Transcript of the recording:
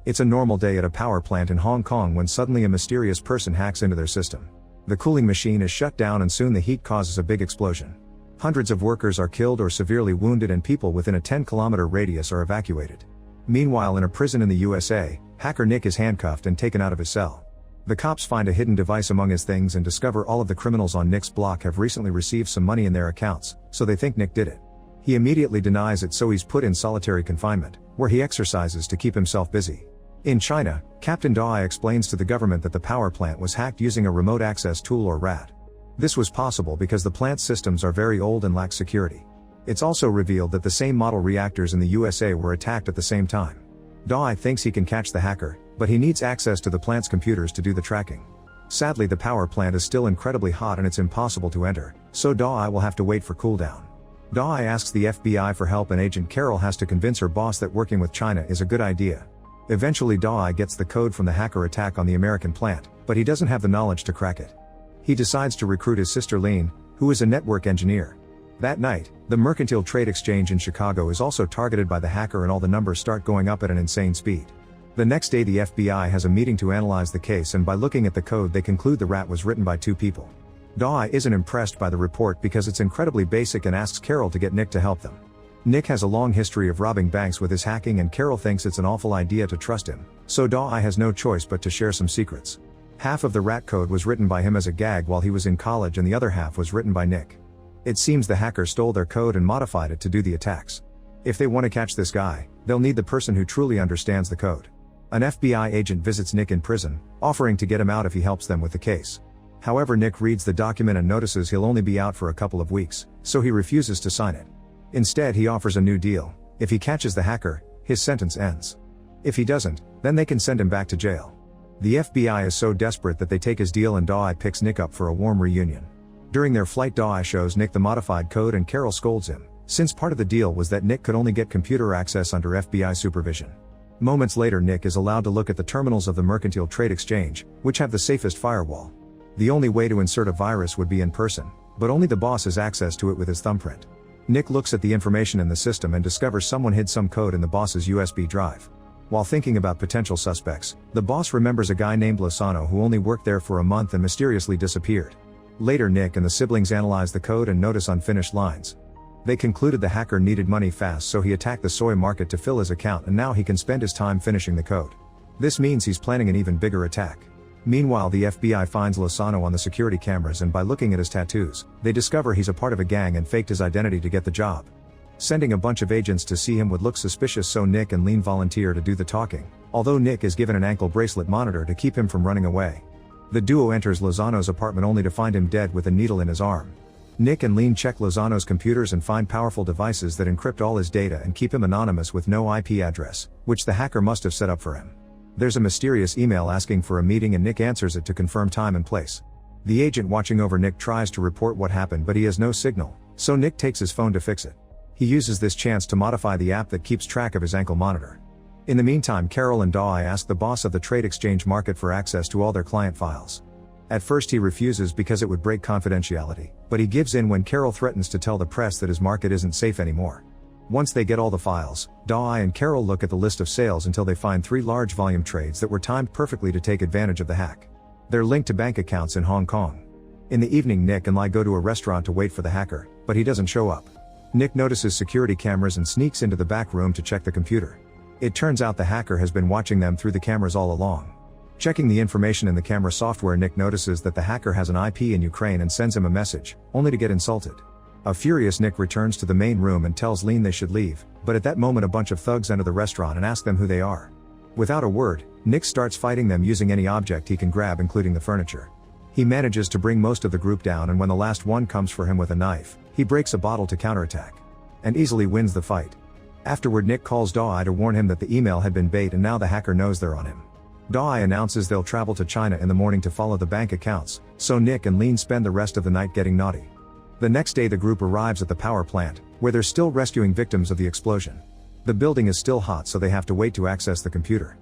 It's a normal day at a power plant in Hong Kong when suddenly a mysterious person hacks into their system. The cooling machine is shut down and soon the heat causes a big explosion. Hundreds of workers are killed or severely wounded and people within a 10-kilometer radius are evacuated. Meanwhile, in a prison in the USA, hacker Nick is handcuffed and taken out of his cell. The cops find a hidden device among his things and discover all of the criminals on Nick's block have recently received some money in their accounts, so they think Nick did it. He immediately denies it, so he's put in solitary confinement, where he exercises to keep himself busy. In China, Captain Dai explains to the government that the power plant was hacked using a remote access tool or RAT. This was possible because the plant's systems are very old and lack security. It's also revealed that the same model reactors in the USA were attacked at the same time. Dai thinks he can catch the hacker, but he needs access to the plant's computers to do the tracking. Sadly, the power plant is still incredibly hot and it's impossible to enter, so Dai will have to wait for cooldown. Dai asks the FBI for help and Agent Carol has to convince her boss that working with China is a good idea. Eventually Dai gets the code from the hacker attack on the American plant, but he doesn't have the knowledge to crack it. He decides to recruit his sister Lin, who is a network engineer. That night, the Mercantile Trade Exchange in Chicago is also targeted by the hacker and all the numbers start going up at an insane speed. The next day the FBI has a meeting to analyze the case and by looking at the code they conclude the rat was written by two people. Dai isn't impressed by the report because it's incredibly basic and asks Carol to get Nick to help them. Nick has a long history of robbing banks with his hacking and Carol thinks it's an awful idea to trust him, so Dai has no choice but to share some secrets. Half of the rat code was written by him as a gag while he was in college and the other half was written by Nick. It seems the hacker stole their code and modified it to do the attacks. If they want to catch this guy, they'll need the person who truly understands the code. An FBI agent visits Nick in prison, offering to get him out if he helps them with the case. However, Nick reads the document and notices he'll only be out for a couple of weeks, so he refuses to sign it. Instead, he offers a new deal. If he catches the hacker, his sentence ends. If he doesn't, then they can send him back to jail. The FBI is so desperate that they take his deal and Dai picks Nick up for a warm reunion. During their flight, Dai shows Nick the modified code and Carol scolds him, since part of the deal was that Nick could only get computer access under FBI supervision. Moments later, Nick is allowed to look at the terminals of the Mercantile Trade Exchange, which have the safest firewall. The only way to insert a virus would be in person, but only the boss has access to it with his thumbprint. Nick looks at the information in the system and discovers someone hid some code in the boss's USB drive. While thinking about potential suspects, the boss remembers a guy named Lozano who only worked there for a month and mysteriously disappeared. Later, Nick and the siblings analyze the code and notice unfinished lines. They concluded the hacker needed money fast, so he attacked the soy market to fill his account and now he can spend his time finishing the code. This means he's planning an even bigger attack. Meanwhile, the FBI finds Lozano on the security cameras and by looking at his tattoos, they discover he's a part of a gang and faked his identity to get the job. Sending a bunch of agents to see him would look suspicious, so Nick and Lin volunteer to do the talking, although Nick is given an ankle bracelet monitor to keep him from running away. The duo enters Lozano's apartment only to find him dead with a needle in his arm. Nick and Lin check Lozano's computers and find powerful devices that encrypt all his data and keep him anonymous with no IP address, which the hacker must have set up for him. There's a mysterious email asking for a meeting and Nick answers it to confirm time and place. The agent watching over Nick tries to report what happened, but he has no signal, so Nick takes his phone to fix it. He uses this chance to modify the app that keeps track of his ankle monitor. In the meantime, Carol and Dai ask the boss of the trade exchange market for access to all their client files. At first he refuses because it would break confidentiality, but he gives in when Carol threatens to tell the press that his market isn't safe anymore. Once they get all the files, Dai and Carol look at the list of sales until they find 3 large volume trades that were timed perfectly to take advantage of the hack. They're linked to bank accounts in Hong Kong. In the evening, Nick and Lai go to a restaurant to wait for the hacker, but he doesn't show up. Nick notices security cameras and sneaks into the back room to check the computer. It turns out the hacker has been watching them through the cameras all along. Checking the information in the camera software, Nick notices that the hacker has an IP in Ukraine and sends him a message, only to get insulted. A furious Nick returns to the main room and tells Lin they should leave, but at that moment a bunch of thugs enter the restaurant and ask them who they are. Without a word, Nick starts fighting them using any object he can grab, including the furniture. He manages to bring most of the group down, and when the last one comes for him with a knife, he breaks a bottle to counterattack. And easily wins the fight. Afterward, Nick calls Dai to warn him that the email had been bait and now the hacker knows they're on him. Dai announces they'll travel to China in the morning to follow the bank accounts, so Nick and Lin spend the rest of the night getting naughty. The next day the group arrives at the power plant, where they're still rescuing victims of the explosion. The building is still hot, so they have to wait to access the computer.